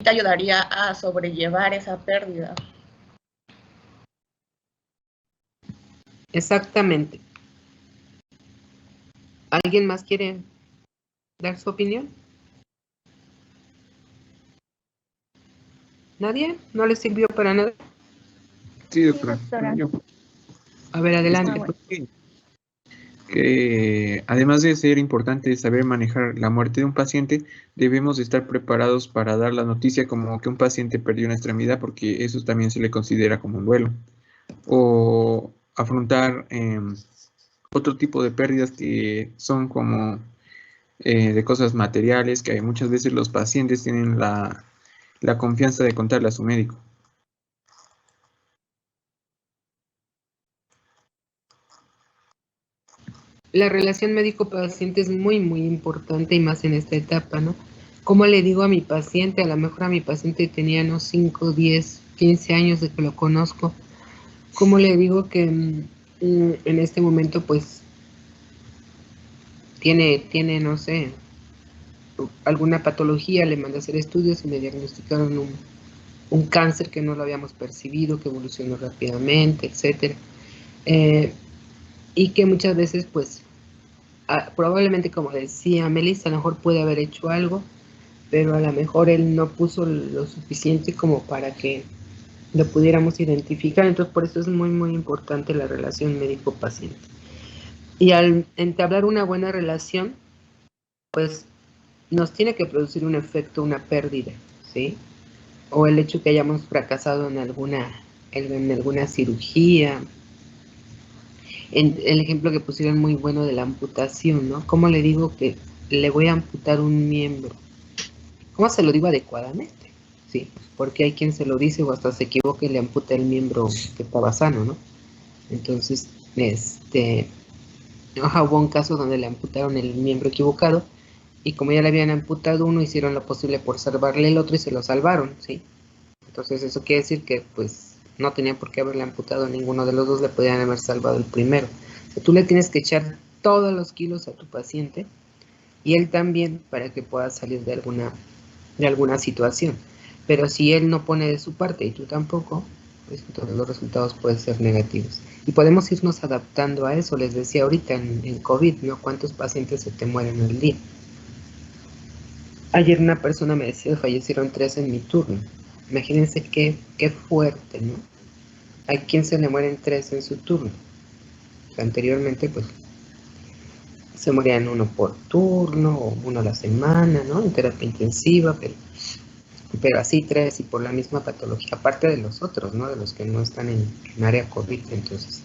te ayudaría a sobrellevar esa pérdida. Exactamente. ¿Alguien más quiere dar su opinión? ¿Nadie? ¿No les sirvió para nada? Sí, doctora. Sí, doctora. Yo. A ver, adelante. bueno. Además de ser importante saber manejar la muerte de un paciente, debemos de estar preparados para dar la noticia como que un paciente perdió una extremidad, porque eso también se le considera como un duelo. O afrontar otro tipo de pérdidas que son como de cosas materiales, que muchas veces los pacientes tienen la confianza de contarle a su médico. La relación médico-paciente es muy, muy importante y más en esta etapa, ¿no? ¿Cómo le digo a mi paciente? A lo mejor a mi paciente tenía unos 5, 10, 15 años de que lo conozco. ¿Cómo le digo que en este momento pues tiene, no sé, alguna patología? Le mandé a hacer estudios y me diagnosticaron un cáncer que no lo habíamos percibido, que evolucionó rápidamente, etcétera. Y que muchas veces pues probablemente, como decía Melissa, a lo mejor puede haber hecho algo, pero a lo mejor él no puso lo suficiente como para que lo pudiéramos identificar. Entonces, por eso es muy, muy importante la relación médico-paciente. Y al entablar una buena relación, pues nos tiene que producir un efecto, una pérdida, ¿sí? O el hecho que hayamos fracasado en alguna cirugía. El ejemplo que pusieron muy bueno de la amputación, ¿no? ¿Cómo le digo que le voy a amputar un miembro? ¿Cómo se lo digo adecuadamente? Sí, porque hay quien se lo dice o hasta se equivoca y le amputa el miembro que estaba sano, ¿no? Entonces, hubo un caso donde le amputaron el miembro equivocado y como ya le habían amputado uno, hicieron lo posible por salvarle el otro y se lo salvaron, ¿sí? Entonces eso quiere decir que pues no tenían por qué haberle amputado a ninguno de los dos, le podían haber salvado el primero. O sea, tú le tienes que echar todos los kilos a tu paciente y él también para que pueda salir de alguna situación. Pero si él no pone de su parte y tú tampoco, pues entonces los resultados pueden ser negativos. Y podemos irnos adaptando a eso. Les decía ahorita en COVID, ¿no? ¿Cuántos pacientes se te mueren al día? Ayer una persona me decía, fallecieron 3 en mi turno. Imagínense qué fuerte, ¿no? ¿A quién se le mueren 3 en su turno? Anteriormente, pues, se morían uno por turno, o uno a la semana, ¿no? En terapia intensiva, pero así 3 y por la misma patología, aparte de los otros, ¿no? De los que no están en área COVID. Entonces,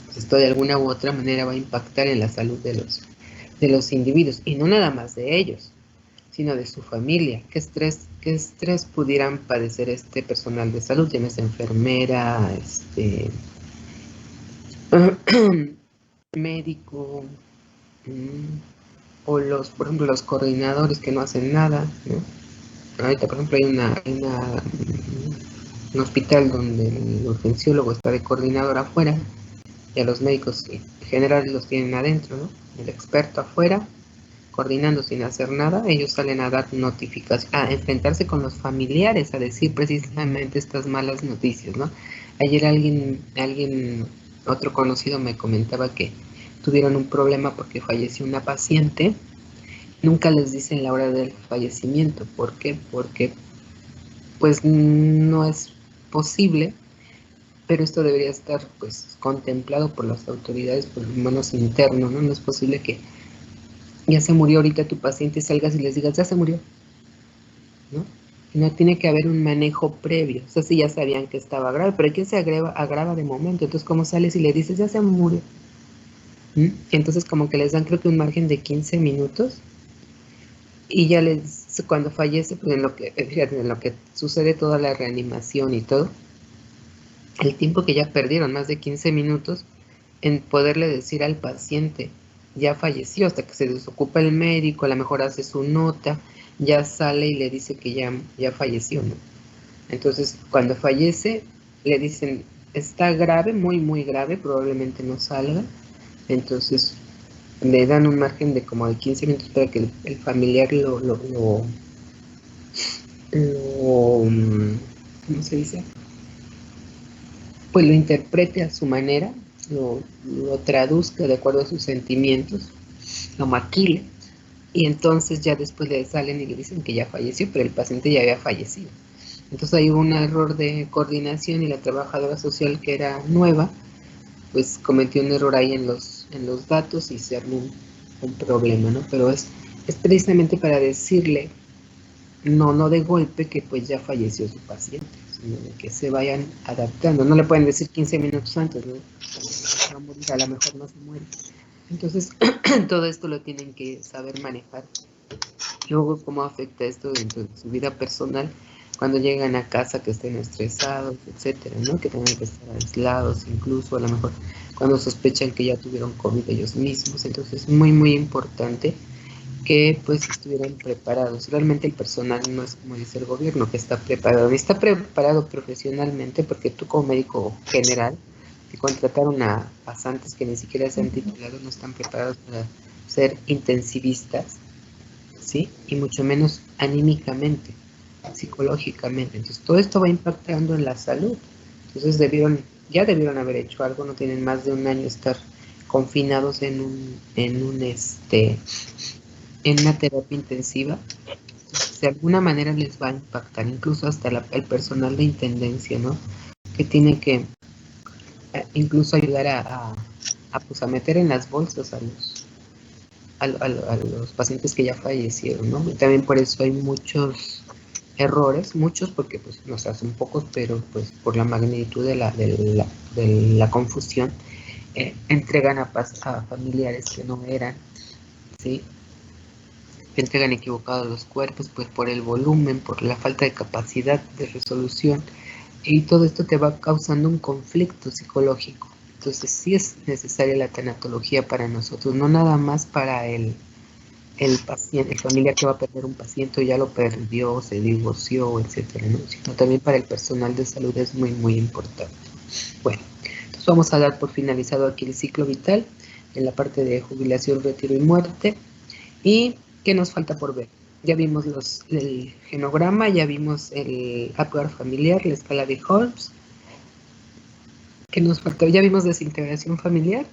pues esto de alguna u otra manera va a impactar en la salud de los individuos, y no nada más de ellos, sino de su familia. ¿Qué estrés pudieran padecer este personal de salud? Llámese enfermera, médico, o por ejemplo, los coordinadores que no hacen nada, ¿no? Ahorita, por ejemplo, hay un hospital donde el urgenciólogo está de coordinador afuera y a los médicos generales los tienen adentro, ¿no? El experto afuera, coordinando sin hacer nada. Ellos salen a dar notificación, a enfrentarse con los familiares, a decir precisamente estas malas noticias, ¿no? Ayer otro conocido me comentaba que tuvieron un problema porque falleció una paciente. Nunca les dicen la hora del fallecimiento. ¿Por qué? Porque pues no es posible, pero esto debería estar pues contemplado por las autoridades, por lo menos interno, ¿no? No es posible que ya se murió ahorita tu paciente y salgas y les digas, ya se murió, ¿no? No tiene que haber un manejo previo. O sea, sí ya sabían que estaba grave, pero ¿quién se agrava de momento? Entonces, ¿cómo sales y le dices, ya se murió? Y entonces como que les dan, creo que un margen de 15 minutos y ya cuando fallece, pues en lo que sucede toda la reanimación y todo, el tiempo que ya perdieron, más de 15 minutos, en poderle decir al paciente, ya falleció, hasta que se desocupa el médico, a lo mejor hace su nota, ya sale y le dice que ya falleció, ¿no? Entonces, cuando fallece, le dicen, está grave, muy, muy grave, probablemente no salga. Entonces, le dan un margen de como de 15 minutos para que el familiar ¿cómo se dice? Pues lo interprete a su manera, lo traduzca de acuerdo a sus sentimientos, lo maquile, y entonces ya después le salen y le dicen que ya falleció, pero el paciente ya había fallecido. Entonces hay un error de coordinación y la trabajadora social, que era nueva, pues cometió un error ahí en los datos y se armó un problema, ¿no? Pero es precisamente para decirle, no de golpe, que pues ya falleció su paciente, sino de que se vayan adaptando. No le pueden decir 15 minutos antes, ¿no? Va a morir, a lo mejor no se muere. Entonces, todo esto lo tienen que saber manejar. Luego, cómo afecta esto dentro de su vida personal, cuando llegan a casa que estén estresados, etcétera, ¿no? Que tengan que estar aislados, incluso a lo mejor cuando sospechan que ya tuvieron COVID ellos mismos. Entonces, es muy, muy importante que pues estuvieran preparados. Realmente el personal no es como dice el gobierno, que está preparado. Está preparado profesionalmente, porque tú como médico general, que contrataron a pasantes que ni siquiera se han titulado, no están preparados para ser intensivistas, ¿sí? Y mucho menos anímicamente, psicológicamente. Entonces todo esto va impactando en la salud. Entonces ya debieron haber hecho algo. No tienen más de un año estar confinados en una terapia intensiva. De alguna manera les va a impactar, incluso hasta el personal de intendencia, ¿no? Que tiene que incluso ayudar a meter en las bolsas a los pacientes que ya fallecieron, ¿no? Y también por eso hay muchos errores, porque pues no sé, son pocos, pero pues por la magnitud de la confusión, entregan a familiares que no eran, ¿sí? Entregan equivocados los cuerpos, pues por el volumen, por la falta de capacidad de resolución, y todo esto te va causando un conflicto psicológico. Entonces sí es necesaria la tanatología para nosotros, no nada más para el paciente, el familiar que va a perder un paciente, o ya lo perdió, se divorció, etcétera, ¿no? Sino también para el personal de salud es muy, muy importante. Bueno, entonces vamos a dar por finalizado aquí el ciclo vital en la parte de jubilación, retiro y muerte. ¿Y qué nos falta por ver? Ya vimos el genograma, ya vimos el Apgar familiar, la escala de Holmes. ¿Qué nos falta? Ya vimos desintegración familiar.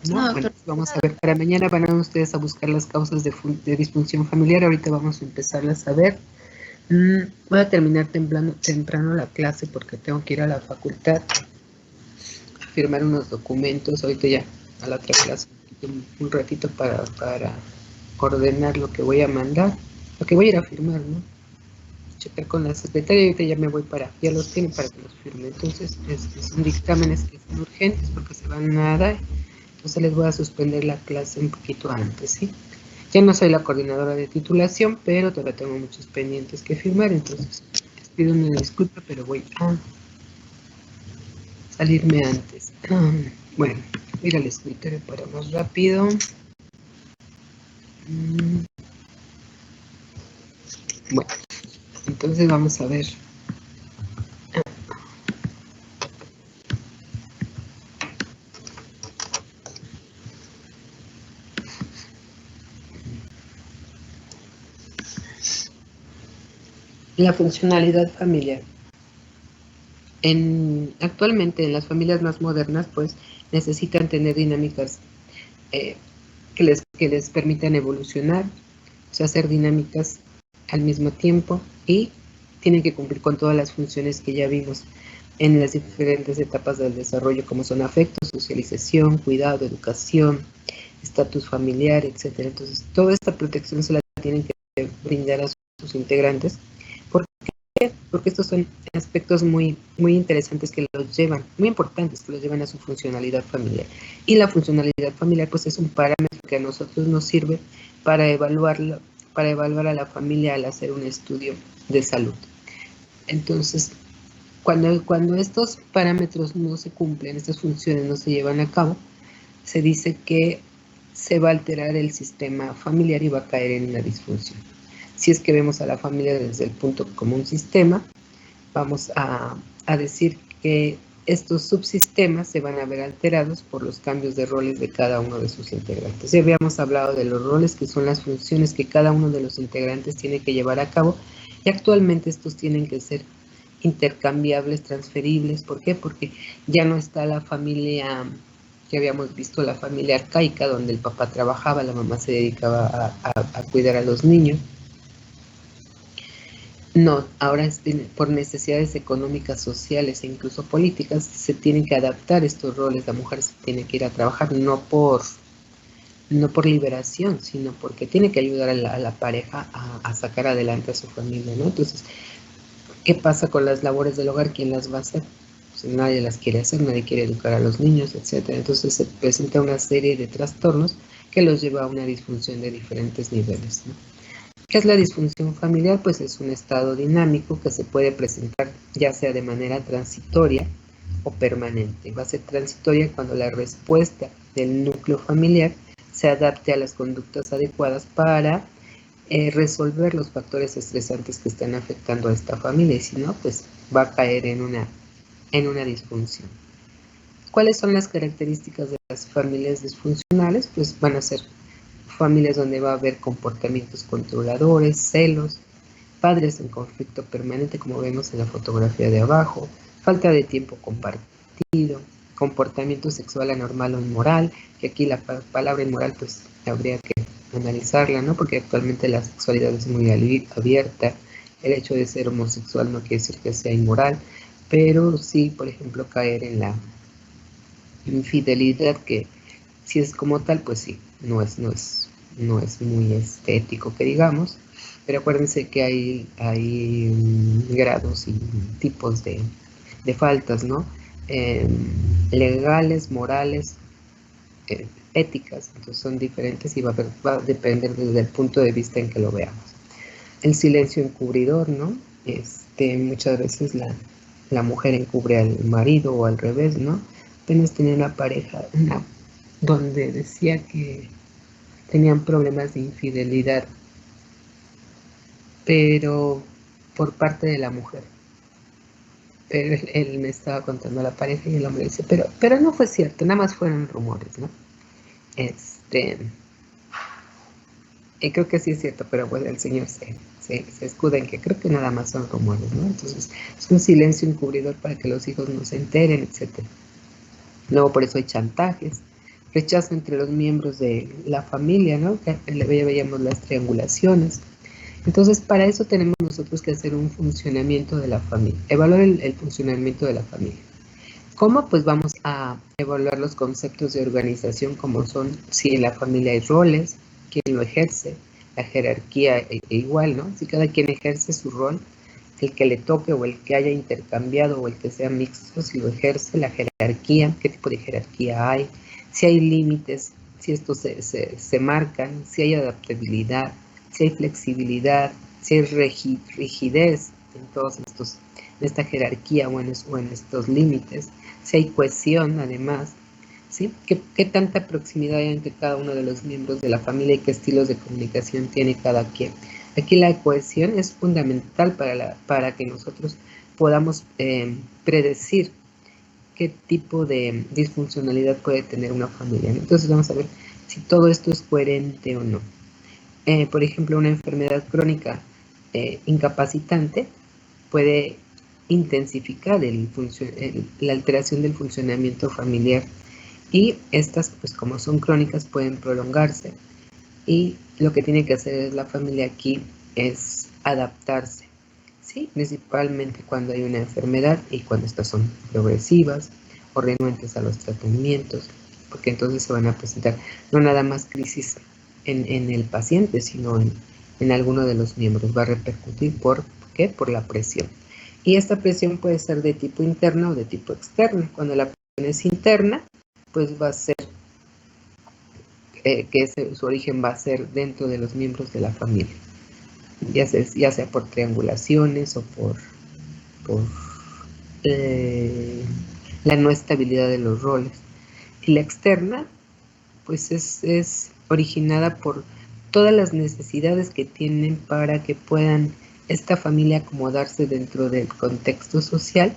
¿No? Bueno, vamos a ver, para mañana van a ustedes a buscar las causas de disfunción familiar. Ahorita vamos a empezarlas a ver. Voy a terminar temprano la clase porque tengo que ir a la facultad a firmar unos documentos. Ahorita ya a la otra clase un ratito para ordenar lo que voy a mandar, lo que voy a ir a firmar, ¿no? Checar con la secretaria, y ahorita ya me voy ya los tienen para que los firme. Entonces son dictámenes que son urgentes porque se van a dar. Entonces les voy a suspender la clase un poquito antes, ¿sí? Ya no soy la coordinadora de titulación, pero todavía tengo muchos pendientes que firmar. Entonces les pido una disculpa, pero voy a salirme antes. Bueno, voy a ir al escritorio para más rápido. Bueno, entonces vamos a ver. La funcionalidad familiar. Actualmente en las familias más modernas, pues necesitan tener dinámicas que les permitan evolucionar, o sea, hacer dinámicas al mismo tiempo, y tienen que cumplir con todas las funciones que ya vimos en las diferentes etapas del desarrollo, como son afecto, socialización, cuidado, educación, estatus familiar, etcétera. Entonces, toda esta protección se la tienen que brindar a sus integrantes. ¿Por qué? Porque estos son aspectos muy, muy interesantes que los llevan, muy importantes, que los llevan a su funcionalidad familiar. Y la funcionalidad familiar, pues, es un parámetro que a nosotros nos sirve para evaluar a la familia al hacer un estudio de salud. Entonces, cuando estos parámetros no se cumplen, estas funciones no se llevan a cabo, se dice que se va a alterar el sistema familiar y va a caer en una disfunción. Si es que vemos a la familia desde el punto como un sistema, vamos a decir que estos subsistemas se van a ver alterados por los cambios de roles de cada uno de sus integrantes. Ya habíamos hablado de los roles, que son las funciones que cada uno de los integrantes tiene que llevar a cabo, Y actualmente estos tienen que ser intercambiables, transferibles. ¿Por qué? Porque ya no está la familia que habíamos visto, la familia arcaica, donde el papá trabajaba, la mamá se dedicaba a cuidar a los niños. No, ahora por necesidades económicas, sociales e incluso políticas se tienen que adaptar estos roles. La mujer se tiene que ir a trabajar no por liberación, sino porque tiene que ayudar a la pareja a sacar adelante a su familia, ¿no? Entonces, ¿qué pasa con las labores del hogar? ¿Quién las va a hacer? Pues nadie las quiere hacer, nadie quiere educar a los niños, etcétera. Entonces se presenta una serie de trastornos que los lleva a una disfunción de diferentes niveles, ¿no? ¿Qué es la disfunción familiar? Pues es un estado dinámico que se puede presentar ya sea de manera transitoria o permanente. Va a ser transitoria cuando la respuesta del núcleo familiar se adapte a las conductas adecuadas para resolver los factores estresantes que están afectando a esta familia, y si no, pues va a caer en una disfunción. ¿Cuáles son las características de las familias disfuncionales? Pues van a ser familias donde va a haber comportamientos controladores, celos, padres en conflicto permanente, como vemos en la fotografía de abajo, falta de tiempo compartido, comportamiento sexual anormal o inmoral, que aquí la palabra inmoral pues habría que analizarla, ¿no? Porque actualmente la sexualidad es muy abierta. El hecho de ser homosexual no quiere decir que sea inmoral, pero sí, por ejemplo, caer en la infidelidad, que si es como tal, pues sí, no es muy estético que digamos, pero acuérdense que hay grados y tipos de faltas, ¿no? Legales, morales, éticas, entonces son diferentes y va a depender desde el punto de vista en que lo veamos. El silencio encubridor, ¿no? Muchas veces la mujer encubre al marido o al revés, ¿no? Apenas tenía una pareja donde decía que tenían problemas de infidelidad, pero por parte de la mujer. Pero él me estaba contando a la pareja y el hombre dice, pero no fue cierto, nada más fueron rumores, ¿no? Creo que sí es cierto, pero pues el señor se escuda en que creo que nada más son rumores, ¿no? Entonces es un silencio encubridor para que los hijos no se enteren, etc. Luego por eso hay chantajes, rechazo entre los miembros de la familia, ¿no? Que veíamos las triangulaciones. Entonces para eso tenemos nosotros que hacer un funcionamiento de la familia, evaluar el funcionamiento de la familia. ¿Cómo? Pues vamos a evaluar los conceptos de organización, como son si en la familia hay roles, quién lo ejerce, la jerarquía igual, ¿no? Si cada quien ejerce su rol, el que le toque o el que haya intercambiado o el que sea mixto, si lo ejerce, la jerarquía, qué tipo de jerarquía hay, si hay límites, si estos se marcan, si hay adaptabilidad, si hay flexibilidad, si hay rigidez en todos estos, en esta jerarquía o en estos límites, si hay cohesión además, ¿sí? ¿Qué tanta proximidad hay entre cada uno de los miembros de la familia y qué estilos de comunicación tiene cada quien? Aquí la cohesión es fundamental para que nosotros podamos predecir qué tipo de disfuncionalidad puede tener una familia, ¿no? Entonces vamos a ver si todo esto es coherente o no. Por ejemplo, una enfermedad crónica incapacitante puede intensificar la alteración del funcionamiento familiar, y estas, pues como son crónicas, pueden prolongarse, y lo que tiene que hacer es la familia aquí es adaptarse, ¿sí? Principalmente cuando hay una enfermedad y cuando estas son progresivas o renuentes a los tratamientos, porque entonces se van a presentar no nada más crisis en el paciente, sino en alguno de los miembros. Va a repercutir ¿por qué? Por la presión. Y esta presión puede ser de tipo interno o de tipo externo. Cuando la presión es interna, pues va a ser que su origen va a ser dentro de los miembros de la familia, ya sea por triangulaciones o por la no estabilidad de los roles. Y la externa, pues es originada por todas las necesidades que tienen para que puedan esta familia acomodarse dentro del contexto social,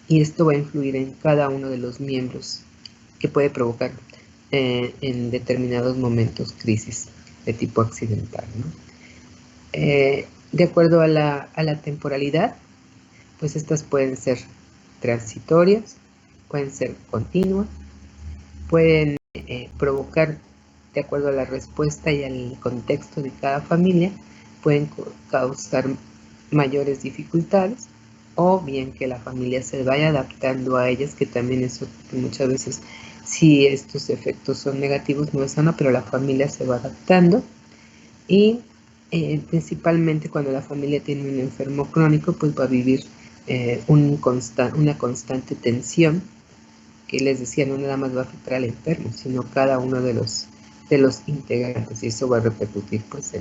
y esto va a influir en cada uno de los miembros, que puede provocar en determinados momentos crisis de tipo accidental, ¿no? de acuerdo a la temporalidad, pues estas pueden ser transitorias, pueden ser continuas, pueden provocar, de acuerdo a la respuesta y al contexto de cada familia, pueden causar mayores dificultades, o bien que la familia se vaya adaptando a ellas, que también eso muchas veces, si estos efectos son negativos, no es sano, pero la familia se va adaptando. Y principalmente cuando la familia tiene un enfermo crónico, pues va a vivir una constante tensión, que les decía, no nada más va a afectar al enfermo, sino cada uno de los integrantes, y eso va a repercutir pues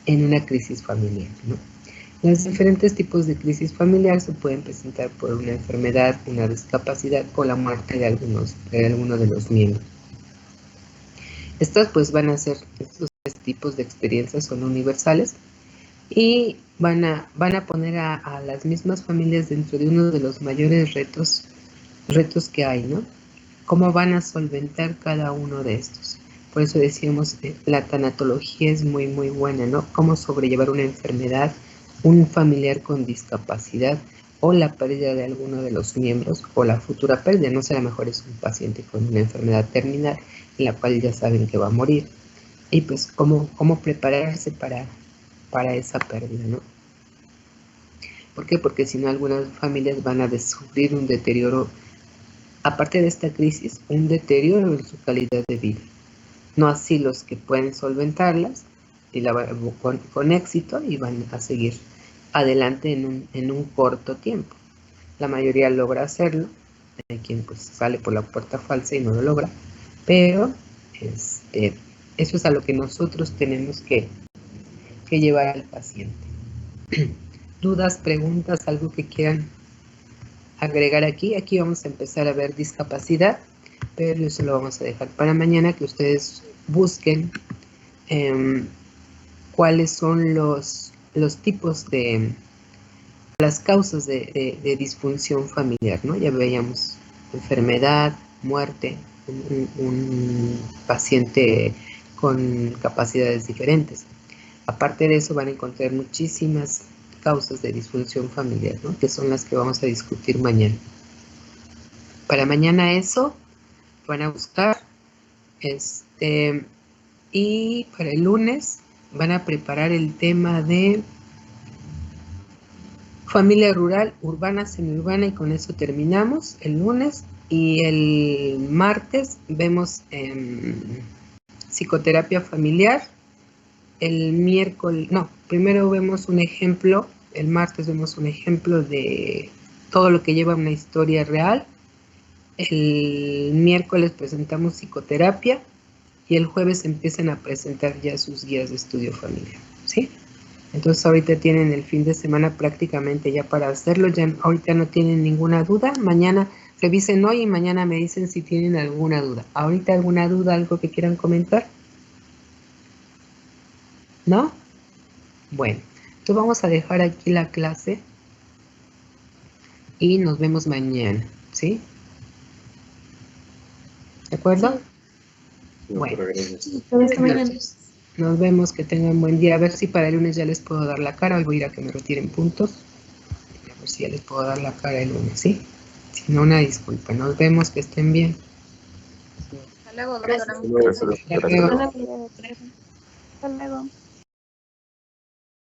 en una crisis familiar, ¿no? Los diferentes tipos de crisis familiar se pueden presentar por una enfermedad, una discapacidad o la muerte de alguno de los miembros. Estas pues van a ser, estos tres tipos de experiencias son universales y van a poner a las mismas familias dentro de uno de los mayores retos que hay, ¿no? ¿Cómo van a solventar cada uno de estos? Por eso decíamos que la tanatología es muy, muy buena, ¿no? Cómo sobrellevar una enfermedad, un familiar con discapacidad o la pérdida de alguno de los miembros o la futura pérdida. No sé, a lo mejor es un paciente con una enfermedad terminal en la cual ya saben que va a morir. Y pues cómo prepararse para esa pérdida, ¿no? ¿Por qué? Porque si no, algunas familias van a sufrir un deterioro, aparte de esta crisis, un deterioro en su calidad de vida. No así los que pueden solventarlas y con éxito y van a seguir adelante en un corto tiempo. La mayoría logra hacerlo, hay quien pues sale por la puerta falsa y no lo logra, pero eso es a lo que nosotros tenemos que llevar al paciente. ¿Dudas, preguntas, algo que quieran agregar aquí? Aquí vamos a empezar a ver discapacidad, pero eso lo vamos a dejar para mañana, que ustedes busquen cuáles son los tipos de las causas de disfunción familiar, ¿no? Ya veíamos enfermedad, muerte, un paciente con capacidades diferentes. Aparte de eso van a encontrar muchísimas causas de disfunción familiar, ¿no? Que son las que vamos a discutir mañana. Para mañana eso van a buscar, y para el lunes van a preparar el tema de familia rural, urbana, semiurbana, y con eso terminamos el lunes. Y el martes vemos psicoterapia familiar. El miércoles, no, primero vemos un ejemplo, el martes vemos un ejemplo de todo lo que lleva una historia real. El miércoles presentamos psicoterapia y el jueves empiezan a presentar ya sus guías de estudio familiar, ¿sí? Entonces ahorita tienen el fin de semana prácticamente ya para hacerlo, ya ahorita no tienen ninguna duda. Mañana revisen hoy y mañana me dicen si tienen alguna duda. ¿Ahorita alguna duda, algo que quieran comentar? ¿No? Bueno, entonces vamos a dejar aquí la clase y nos vemos mañana, ¿sí? ¿De acuerdo? Sí. Bueno, Nos nos vemos, que tengan buen día. A ver si para el lunes ya les puedo dar la cara. Hoy voy a ir a que me retiren puntos. A ver si ya les puedo dar la cara el lunes, ¿sí? Si no, una disculpa. Nos vemos, que estén bien. Hasta luego, doctora. Hasta luego. Hasta luego. Hasta luego.